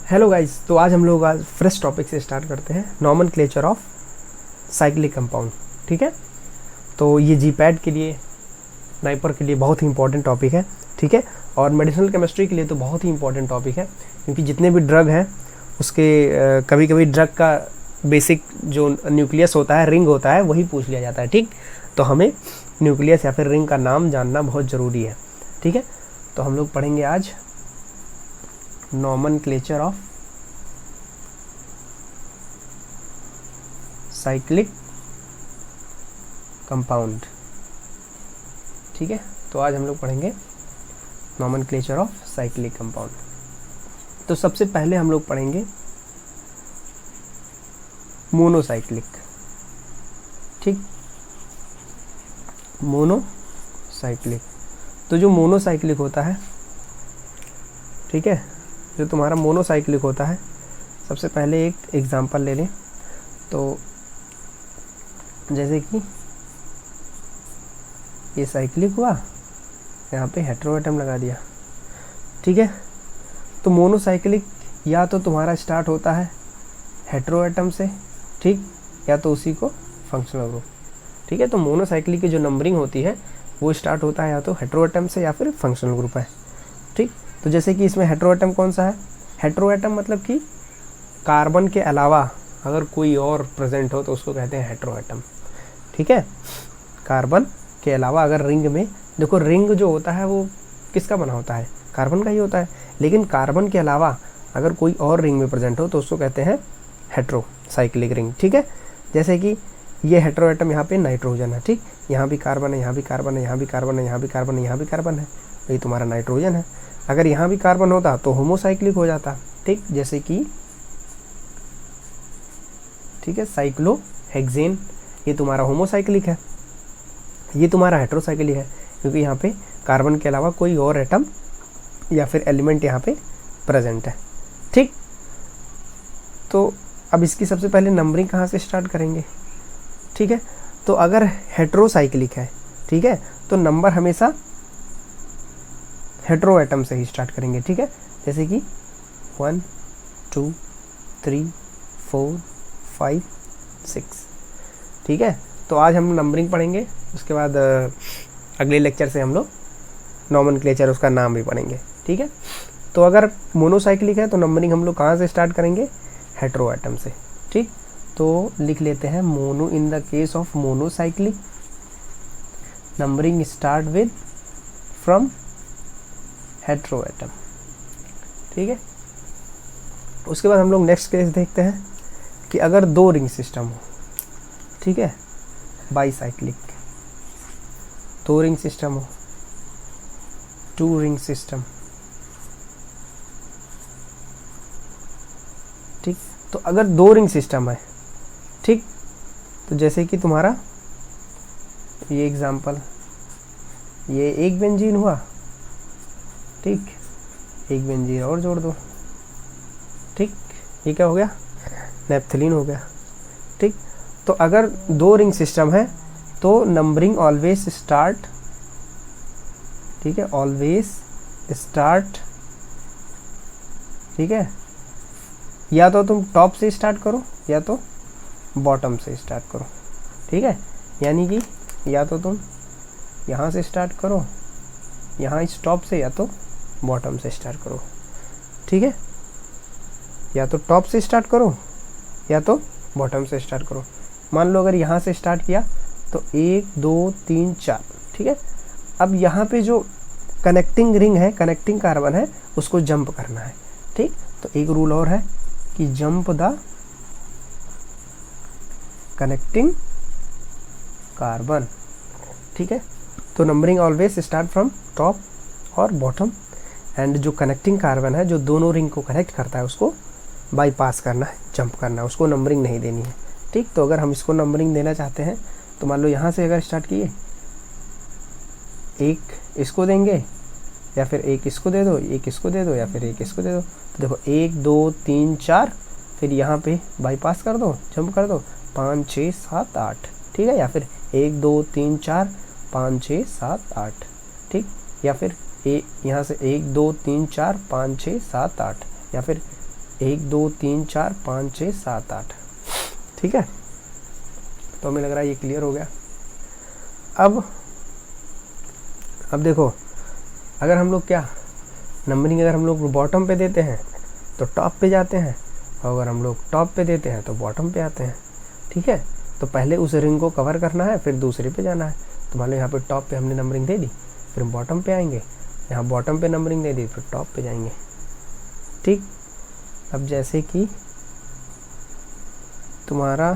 Hello guys, तो आज हम लोग आज फ्रेश टॉपिक से स्टार्ट करते हैं, नॉमेनक्लेचर ऑफ साइक्लिक कंपाउंड। ठीक है, तो ये जीपैड के लिए, स्नाइपर के लिए बहुत ही इंपॉर्टेंट टॉपिक है। ठीक है, और मेडिसिनल केमिस्ट्री के लिए तो बहुत ही इंपॉर्टेंट टॉपिक है, क्योंकि जितने भी ड्रग हैं उसके कभी कभी ड्रग का बेसिक जो न्यूक्लियस होता है, रिंग होता है, वही पूछ लिया जाता है। ठीक, तो हमें न्यूक्लियस या फिर रिंग का नाम जानना बहुत ज़रूरी है। ठीक है, तो हम लोग पढ़ेंगे आज नॉमेनक्लेचर ऑफ साइक्लिक कंपाउंड। ठीक है, तो आज हम लोग पढ़ेंगे नॉमेनक्लेचर ऑफ साइक्लिक कंपाउंड। तो सबसे पहले हम लोग पढ़ेंगे मोनोसाइक्लिक। ठीक, मोनोसाइक्लिक। तो जो मोनोसाइक्लिक होता है, ठीक है, जो तुम्हारा मोनोसाइक्लिक होता है, सबसे पहले एक एग्जांपल ले लें। तो जैसे कि ये साइक्लिक हुआ, यहाँ पे हेटेरो एटम लगा दिया। ठीक है, तो मोनोसाइक्लिक या तो तुम्हारा स्टार्ट होता है हेटेरो एटम से, ठीक, या तो उसी को फंक्शनल ग्रुप। ठीक है, तो मोनोसाइक्लिक की जो नंबरिंग होती है वो स्टार्ट होता है या तो हेटेरो एटम से या फिर फंक्शनल ग्रुप है। ठीक, तो जैसे कि इसमें हेटेरो एटम कौन सा है? हेटेरो एटम मतलब कि कार्बन के अलावा अगर कोई और प्रेजेंट हो तो उसको कहते हैं हेटेरो एटम। ठीक है, कार्बन के अलावा अगर रिंग में, देखो रिंग जो होता है वो किसका बना होता है? कार्बन का ही होता है, लेकिन कार्बन के अलावा अगर कोई और रिंग में प्रेजेंट हो तो उसको कहते हैं हेटेरो साइक्लिक रिंग। ठीक है, जैसे कि ये हेटेरो एटम, यहाँ पे नाइट्रोजन है, ठीक, यहाँ भी कार्बन है, यहाँ भी कार्बन है, यहाँ भी कार्बन है, यहाँ भी कार्बन है, यहाँ भी कार्बन है, ये तुम्हारा नाइट्रोजन है। अगर यहाँ भी कार्बन होता तो होमोसाइक्लिक हो जाता। ठीक, जैसे कि ठीक है, साइक्लोहेक्सेन, ये तुम्हारा होमोसाइक्लिक है, ये तुम्हारा हेटेरोसाइक्लिक है, क्योंकि यहाँ पे कार्बन के अलावा कोई और एटम या फिर एलिमेंट यहाँ पे प्रेजेंट है। ठीक, तो अब इसकी सबसे पहले नंबरिंग कहाँ से स्टार्ट करेंगे? ठीक है, तो अगर हेटेरोसाइक्लिक है, ठीक है, तो नंबर हमेशा हेटेरो एटम से ही स्टार्ट करेंगे। ठीक है, जैसे कि 1 2 3 4 5 6। ठीक है, तो आज हम नंबरिंग पढ़ेंगे, उसके बाद अगले लेक्चर से हम लोग नॉमेनक्लेचर, उसका नाम भी पढ़ेंगे। ठीक है, तो अगर मोनोसाइक्लिक है तो नंबरिंग हम लोग कहाँ से स्टार्ट करेंगे? हेटेरो एटम से। ठीक, तो लिख लेते हैं mono. In the case of monocyclic numbering start with from hetero atom. ठीक है, उसके बाद हम लोग नेक्स्ट केस देखते हैं कि अगर दो रिंग सिस्टम हो, ठीक है, बाईसाइक्लिक, दो रिंग सिस्टम हो, टू रिंग सिस्टम। ठीक, तो अगर दो रिंग सिस्टम है, ठीक, तो जैसे कि तुम्हारा ये एग्जांपल, ये एक बेंजीन हुआ, ठीक, एक बेंजीन और जोड़ दो, ठीक, ये क्या हो गया? नेप्थलीन हो गया। ठीक, तो अगर दो रिंग सिस्टम है तो नंबरिंग ऑलवेज स्टार्ट, ठीक है, ऑलवेज स्टार्ट, ठीक है, या तो तुम टॉप से स्टार्ट करो या तो बॉटम से स्टार्ट करो। ठीक है, यानी कि या तो तुम यहाँ से स्टार्ट करो, यहाँ इस टॉप से, या तो बॉटम से स्टार्ट करो। ठीक है, या तो टॉप से स्टार्ट करो या तो बॉटम से स्टार्ट करो। मान लो अगर यहाँ से स्टार्ट किया तो 1 2 3 4। ठीक है, अब यहाँ पे जो कनेक्टिंग रिंग है, कनेक्टिंग कार्बन है, उसको जंप करना है। ठीक, तो एक रूल और है कि जंप द कनेक्टिंग कार्बन। ठीक है, तो numbering always start from top और बॉटम, एंड जो कनेक्टिंग कार्बन है, जो दोनों रिंग को कनेक्ट करता है, उसको बाईपास करना है, जंप करना है, उसको नंबरिंग नहीं देनी है। ठीक, तो अगर हम इसको नंबरिंग देना चाहते हैं तो मान लो यहाँ से अगर स्टार्ट किए, एक इसको देंगे या फिर एक इसको दे दो, एक इसको दे दो या फिर एक इसको दे दो। तो देखो 1 2 3 4, फिर यहाँ पे बाईपास कर दो, जंप कर दो, 5 6 7 8। ठीक है, या फिर 1 2 3 4 5 6 7 8। ठीक, या फिर यहाँ से 1 2 3 4 5 6 7 8, या फिर 1 2 3 4 5 6 7 8। ठीक है, तो हमें लग रहा है ये क्लियर हो गया। अब देखो, अगर हम लोग क्या नंबरिंग अगर हम लोग बॉटम पे देते हैं तो टॉप पे जाते हैं, और अगर हम लोग टॉप पे देते हैं तो बॉटम पे आते हैं। ठीक है, तो पहले उस रिंग को कवर करना है, फिर दूसरे पे जाना है। तो मान लो यहाँ पे टॉप पे हमने नंबरिंग दे दी, फिर हम बॉटम पे आएंगे, यहाँ बॉटम पे नंबरिंग दे दी, फिर टॉप पे जाएंगे। ठीक, अब जैसे कि तुम्हारा,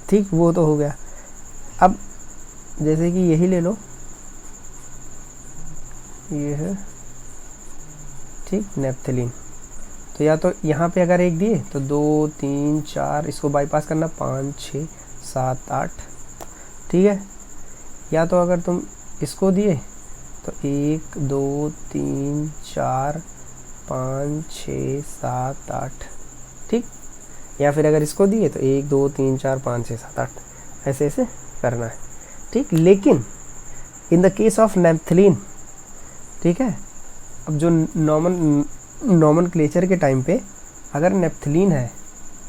ठीक वो तो हो गया। अब जैसे कि यही ले लो, ये है ठीक नेप्थलीन। तो या तो यहाँ पे अगर एक दिए तो 2 3 4, इसको बाईपास करना 5 6 7 8। ठीक है, या तो अगर तुम इसको दिए तो 1 2 3 4 5 6 7 8। ठीक, या फिर अगर इसको दिए तो 1 2 3 4 5 6 7 8, ऐसे ऐसे करना है। ठीक, लेकिन in the case of naphthalene, ठीक है, अब जो नॉर्मल क्लेचर के टाइम पे अगर नेप्थलीन है,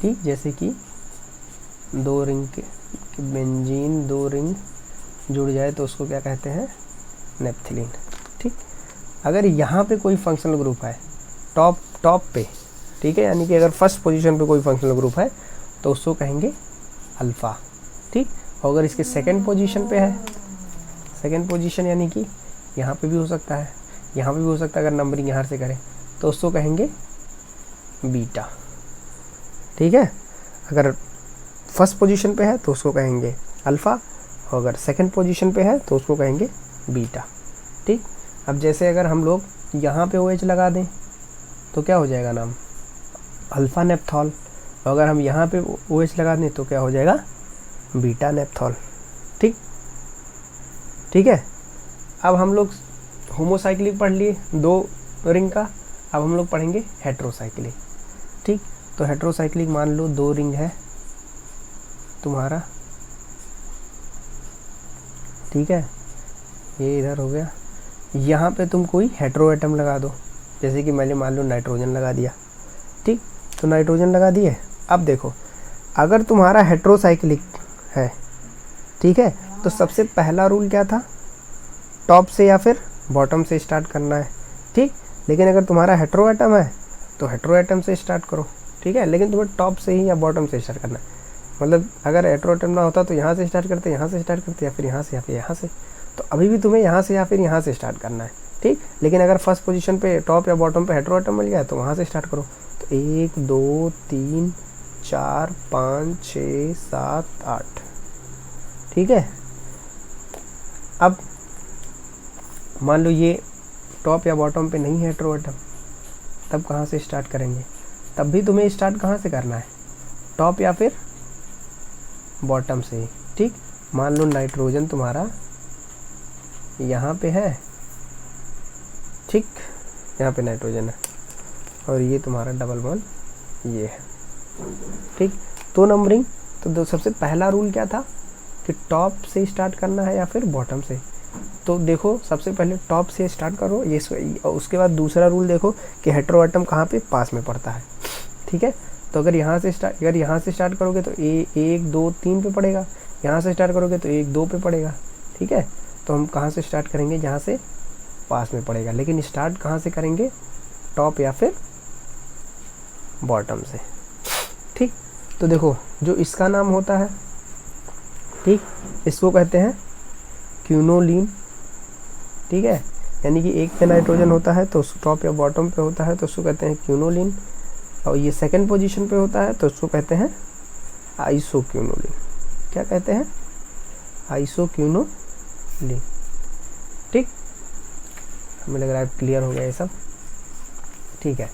ठीक, जैसे कि 2 रिंग के बेंजीन 2 रिंग जुड़ जाए तो उसको क्या कहते हैं, नेप्थलीन। ठीक, अगर यहाँ पे कोई फंक्शनल ग्रुप है टॉप पे, ठीक है, यानी कि अगर फर्स्ट पोजीशन पे कोई फंक्शनल ग्रुप है तो उसको कहेंगे अल्फ़ा। ठीक, और अगर इसके सेकंड पोजीशन पे है, सेकंड पोजीशन यानी कि यहाँ पे भी हो सकता है, यहाँ पे भी हो सकता है, अगर नंबरिंग यहाँ से करें तो उसको कहेंगे बीटा। ठीक है, अगर फर्स्ट पोजीशन पे है तो उसको कहेंगे अल्फ़ा, और अगर सेकंड पोजीशन पे है तो उसको कहेंगे बीटा। ठीक, अब जैसे अगर हम लोग यहाँ पे OH लगा दें तो क्या हो जाएगा नाम, अल्फ़ा नेप्थॉल, और अगर हम यहाँ पे OH लगा दें तो क्या हो जाएगा, बीटा नेप्थॉल। ठीक, ठीक है, अब हम लोग होमोसाइक्लिक पढ़ लिए 2 रिंग का, अब हम लोग पढ़ेंगे हेट्रोसाइक्लिक। ठीक, तो हेट्रोसाइक्लिक मान लो 2 रिंग है तुम्हारा, ठीक है, ये इधर हो गया, यहाँ पे तुम कोई हेट्रो एटम लगा दो, जैसे कि मैंने मान लो नाइट्रोजन लगा दिया। ठीक, तो नाइट्रोजन लगा दिए। अब देखो, अगर तुम्हारा हेट्रोसाइक्लिक है, ठीक है, तो सबसे पहला रूल क्या था, टॉप से या फिर बॉटम से स्टार्ट करना है। ठीक, लेकिन अगर तुम्हारा हेट्रो एटम है तो हेट्रो एटम से स्टार्ट करो। ठीक है, लेकिन तुम्हें टॉप से ही या बॉटम से स्टार्ट करना है। मतलब अगर हेट्रो एटम ना होता तो यहाँ से स्टार्ट करते, यहाँ से स्टार्ट करते, या फिर यहाँ से या फिर यहाँ से, तो अभी भी तुम्हें यहाँ से या फिर यहाँ से स्टार्ट करना है। ठीक, लेकिन अगर फर्स्ट पोजीशन पे टॉप या बॉटम पे हेट्रो एटम मिल गया तो वहाँ से स्टार्ट करो। तो 1 2 3 4 5 6 7 8। ठीक है, अब मान लो ये टॉप या बॉटम पे नहीं है हेट्रो एटम, तब कहाँ से स्टार्ट करेंगे, तब भी तुम्हें स्टार्ट कहाँ से करना है, टॉप या फिर बॉटम से। ठीक, मान लो नाइट्रोजन तुम्हारा यहाँ पे है, ठीक, यहाँ पे नाइट्रोजन है और ये तुम्हारा डबल बॉन्ड ये है। ठीक, तो नंबरिंग, तो सबसे पहला रूल क्या था कि टॉप से स्टार्ट करना है या फिर बॉटम से। तो देखो, सबसे पहले टॉप से स्टार्ट करो, ये उसके बाद दूसरा रूल देखो कि हेट्रो एटम कहाँ पे पास में पड़ता है। ठीक है, तो अगर यहाँ से स्टार्ट करोगे तो 1 2 3 पे पड़ेगा, यहाँ से स्टार्ट करोगे तो 1 2 पे पड़ेगा। ठीक है, तो हम कहाँ से स्टार्ट करेंगे, जहाँ से पास में पड़ेगा, लेकिन स्टार्ट कहाँ से करेंगे, टॉप या फिर बॉटम से। ठीक, तो देखो जो इसका नाम होता है, ठीक, इसको कहते हैं क्यूनोलिन। ठीक है, यानी कि एक पे नाइट्रोजन होता है तो उसको टॉप या बॉटम पे होता है तो उसको कहते हैं क्यूनोलिन, और ये सेकंड पोजीशन पे होता है तो उसको कहते हैं आइसोक्यूनोलिन। क्या कहते हैं, आइसोक्यूनोलिन। ठीक, हमें लग रहा है क्लियर हो गया ये सब। ठीक है,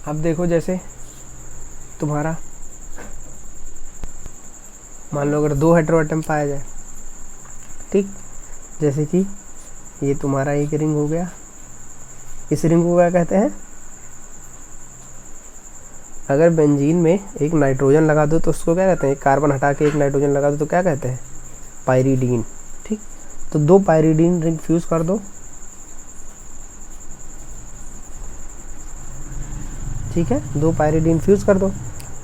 अब देखो जैसे तुम्हारा मान लो अगर 2 हेट्रो एटम पाया जाए, ठीक, जैसे कि ये तुम्हारा एक रिंग हो गया, इस रिंग को क्या कहते हैं, अगर बेंजीन में एक नाइट्रोजन लगा दो तो उसको क्या कहते हैं, एक कार्बन हटा के एक नाइट्रोजन लगा दो तो क्या कहते हैं, पायरीडीन। ठीक, तो 2 पायरीडीन रिंग फ्यूज कर दो, ठीक है, 2 पायरीडीन फ्यूज़ कर दो।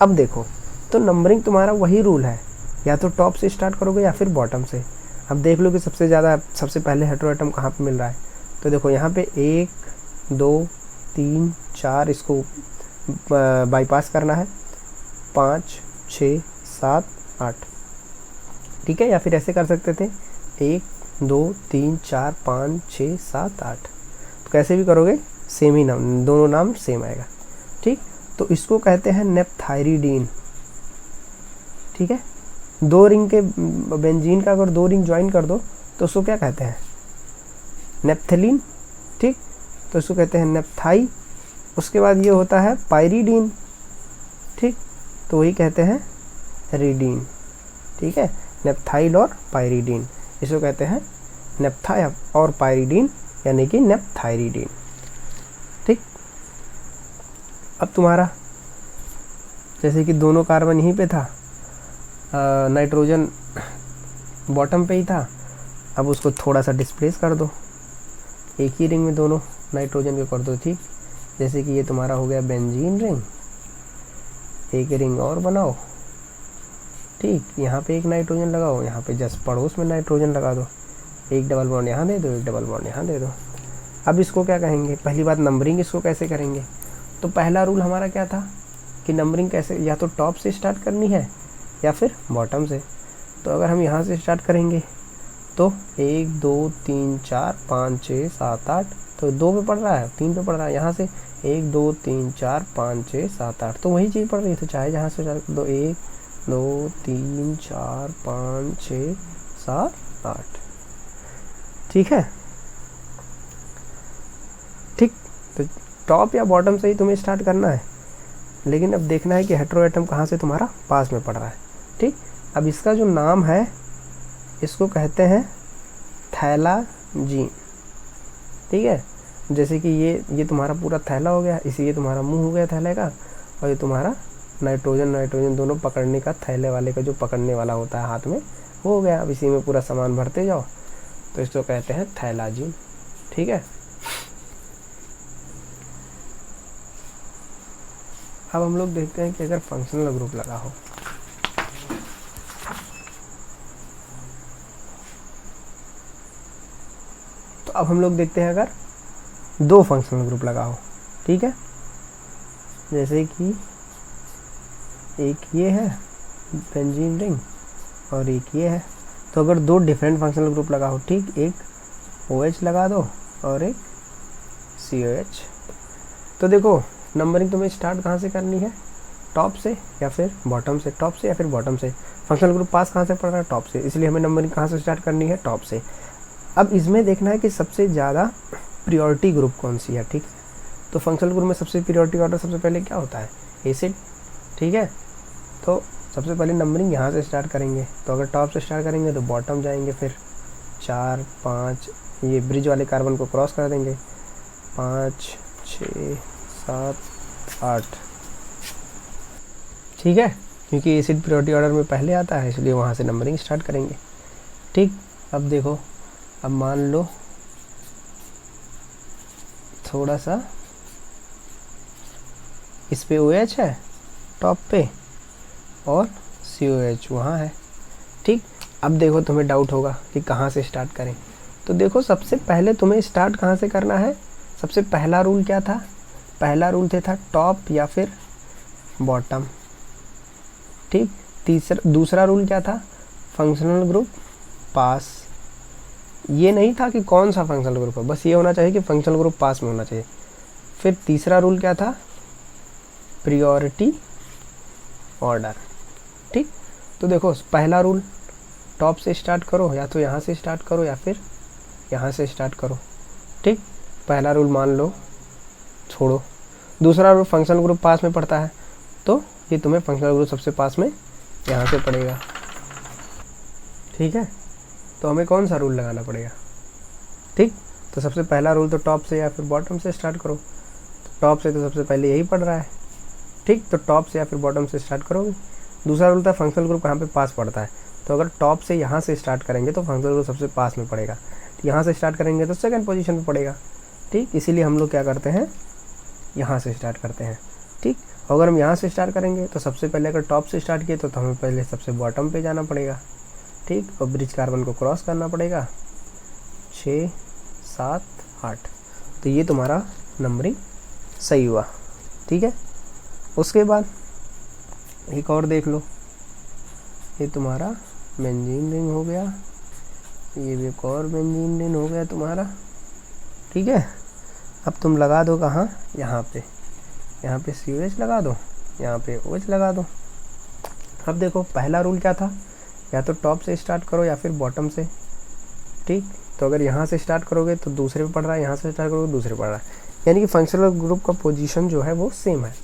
अब देखो, तो नंबरिंग तुम्हारा वही रूल है, या तो टॉप से स्टार्ट करोगे या फिर बॉटम से। अब देख लो कि सबसे पहले हेटेरोएटम कहाँ पे मिल रहा है। तो देखो यहाँ पे 1 2 3 4 इसको बाईपास करना है, 5 6 7 8, ठीक है। या फिर ऐसे कर सकते थे 1 2 3 4 5 6 7 8, तो कैसे भी करोगे सेम ही नाम, दोनों नाम सेम आएगा, ठीक। तो इसको कहते हैं नेप्थाइरिडीन, ठीक है। 2 रिंग के बेंजीन का अगर 2 रिंग ज्वाइन कर दो तो उसको क्या कहते हैं, नेप्थलीन, ठीक। तो इसको कहते हैं नेप्थाई। उसके बाद ये होता है पायरीडीन, ठीक, तो वही कहते हैं रीडीन, ठीक है। नेप्थाइल और पायरीडीन, इसको कहते हैं नेप्था और पायरीडीन, यानी कि नेप्थाइरिडीन, ठीक। अब तुम्हारा जैसे कि दोनों कार्बन यहीं पे था, नाइट्रोजन बॉटम पे ही था, अब उसको थोड़ा सा डिस्प्लेस कर दो, एक ही रिंग में दोनों नाइट्रोजन के कर दो, ठीक। जैसे कि ये तुम्हारा हो गया बेंजीन रिंग, एक रिंग और बनाओ, ठीक। यहाँ पे एक नाइट्रोजन लगाओ, यहाँ पे जस्ट पड़ोस में नाइट्रोजन लगा दो, एक डबल बॉन्ड यहाँ दे दो, एक डबल बॉन्ड यहाँ दे दो। अब इसको क्या कहेंगे, पहली बात नंबरिंग इसको कैसे करेंगे। तो पहला रूल हमारा क्या था कि नंबरिंग कैसे, या तो टॉप से स्टार्ट करनी है या फिर बॉटम से। तो अगर हम यहाँ से स्टार्ट करेंगे तो 1 2 3 4 5 6 7 8, तो 2 पे पड़ रहा है, 3 पे पड़ रहा है, यहाँ से 1 2 3 4 5 6 7 8, तो वही चीज़ पड़ रही है। तो चाहे जहाँ से स्टार्ट कर दो, 1 2 3 4 5 6 7 8, ठीक है, ठीक। तो टॉप या बॉटम से ही तुम्हें स्टार्ट करना है, लेकिन अब देखना है कि हेटेरोएटम कहाँ से तुम्हारा पास में पड़ रहा है, ठीक। अब इसका जो नाम है इसको कहते हैं थैलाजीन, ठीक है। जैसे कि ये तुम्हारा पूरा थैला हो गया, इसी ये तुम्हारा मुंह हो गया थैले का, और ये तुम्हारा नाइट्रोजन दोनों पकड़ने का, थैले वाले का जो पकड़ने वाला होता है हाथ में, वो हो गया। अब इसी में पूरा सामान भरते जाओ, तो इसको कहते हैं थैलाजीन, ठीक है। अब हम लोग देखते हैं कि अगर फंक्शनल ग्रुप लगा हो, तो अब हम लोग देखते हैं अगर 2 फंक्शनल ग्रुप लगा हो, ठीक है। जैसे कि एक ये है बेंजीन रिंग और एक ये है, तो अगर 2 डिफरेंट फंक्शनल ग्रुप लगा हो, ठीक, एक OH लगा दो और एक COH। तो देखो नंबरिंग तुम्हें स्टार्ट कहाँ से करनी है, टॉप से या फिर बॉटम से, टॉप से या फिर बॉटम से। फंक्शनल ग्रुप पास कहाँ से पड़ रहा है, टॉप से, इसलिए हमें नंबरिंग कहाँ से स्टार्ट करनी है, टॉप से। अब इसमें देखना है कि सबसे ज़्यादा प्रियोरिटी ग्रुप कौन सी है, ठीक है। तो फंक्शनल ग्रुप में सबसे प्रियोरिटी ऑर्डर सबसे पहले क्या होता है, एसिड, ठीक है। तो सबसे पहले नंबरिंग यहाँ से स्टार्ट करेंगे, तो अगर टॉप से स्टार्ट करेंगे तो बॉटम जाएंगे, फिर 4 5, ये ब्रिज वाले कार्बन को क्रॉस कर देंगे, 5 6 7 8, ठीक है, क्योंकि एसिड प्रियोरिटी ऑर्डर में पहले आता है, इसलिए वहाँ से नंबरिंग स्टार्ट करेंगे, ठीक। अब देखो, अब मान लो थोड़ा सा इस पे OH है टॉप पे और COH वहाँ है, ठीक। अब देखो तुम्हें डाउट होगा कि कहाँ से स्टार्ट करें। तो देखो सबसे पहले तुम्हें स्टार्ट कहाँ से करना है, सबसे पहला रूल क्या था, पहला रूल था टॉप या फिर बॉटम, ठीक। दूसरा रूल क्या था, फंक्शनल ग्रुप पास। ये नहीं था कि कौन सा फंक्शनल ग्रुप है, बस ये होना चाहिए कि फंक्शनल ग्रुप पास में होना चाहिए। फिर तीसरा रूल क्या था, प्रियोरिटी ऑर्डर, ठीक। तो देखो पहला रूल टॉप से स्टार्ट करो, या तो यहाँ से स्टार्ट करो या फिर यहाँ से स्टार्ट करो, ठीक। पहला रूल मान लो छोड़ो। दूसरा रूल फंक्शनल ग्रुप पास में पड़ता है, तो ये तुम्हें फंक्शनल ग्रुप सबसे पास में यहाँ से पड़ेगा, ठीक है। तो हमें कौन सा रूल लगाना पड़ेगा, ठीक। तो सबसे पहला रूल तो टॉप से या फिर बॉटम से स्टार्ट करो, तो टॉप से तो सबसे पहले यही पड़ रहा है, ठीक। तो टॉप से या फिर बॉटम से स्टार्ट करोगे। दूसरा रूल था फंक्शनल ग्रुप कहाँ पे पास पड़ता है, तो अगर टॉप से यहाँ से स्टार्ट करेंगे तो फंक्शनल ग्रुप सबसे पास में पड़ेगा, तो यहाँ से स्टार्ट करेंगे तो सेकंड पोजीशन पे पड़ेगा, ठीक। इसीलिए हम लोग क्या करते हैं, यहाँ से स्टार्ट करते हैं। ठीक। अगर हम यहाँ से स्टार्ट करेंगे तो सबसे पहले अगर टॉप से स्टार्ट किए तो हमें पहले सबसे बॉटम पे जाना पड़ेगा, ठीक। और ब्रिज कार्बन को क्रॉस करना पड़ेगा 6 7 8। तो ये तुम्हारा नंबरिंग सही हुआ, ठीक है। उसके बाद एक और देख लो, ये तुम्हारा बेंजीन रिंग हो गया, ये भी एक और बेंजीन रिंग हो गया तुम्हारा, ठीक है। अब तुम लगा दो कहाँ, यहाँ पे COH लगा दो, यहाँ पे OH लगा दो। अब देखो पहला रूल क्या था, या तो टॉप से स्टार्ट करो या फिर बॉटम से, ठीक। तो अगर यहाँ से स्टार्ट करोगे तो दूसरे पे पड़ रहा है, यहाँ से स्टार्ट करोगे दूसरे पे पड़ रहा है, यानी कि फंक्शनल ग्रुप का पोजीशन जो है वो सेम है।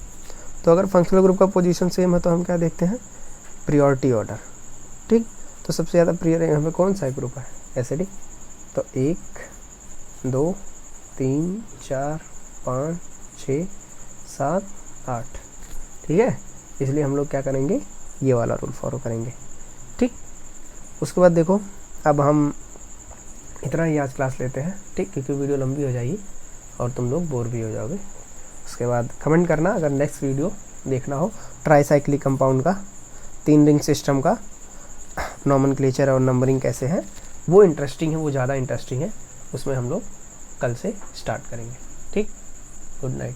तो अगर फंक्शनल ग्रुप का पोजीशन सेम है तो हम क्या देखते हैं, प्रियोरिटी ऑर्डर, ठीक। तो सबसे ज़्यादा प्रिय हमें कौन सा ग्रुप है, एसिडिक। तो 1 2 3 4 5 6 7 8, ठीक है। इसलिए हम लोग क्या करेंगे, ये वाला रूल फॉलो करेंगे, ठीक। उसके बाद देखो, अब हम इतना ही आज क्लास लेते हैं, ठीक, क्योंकि वीडियो लंबी हो जाएगी और तुम लोग बोर भी हो जाओगे। उसके बाद कमेंट करना अगर नेक्स्ट वीडियो देखना हो ट्राईसाइक्लिक कंपाउंड का, 3 रिंग सिस्टम का नॉमेनक्लेचर और नंबरिंग कैसे है, वो इंटरेस्टिंग है, वो ज़्यादा इंटरेस्टिंग है, उसमें हम लोग कल से स्टार्ट करेंगे, ठीक। Good night.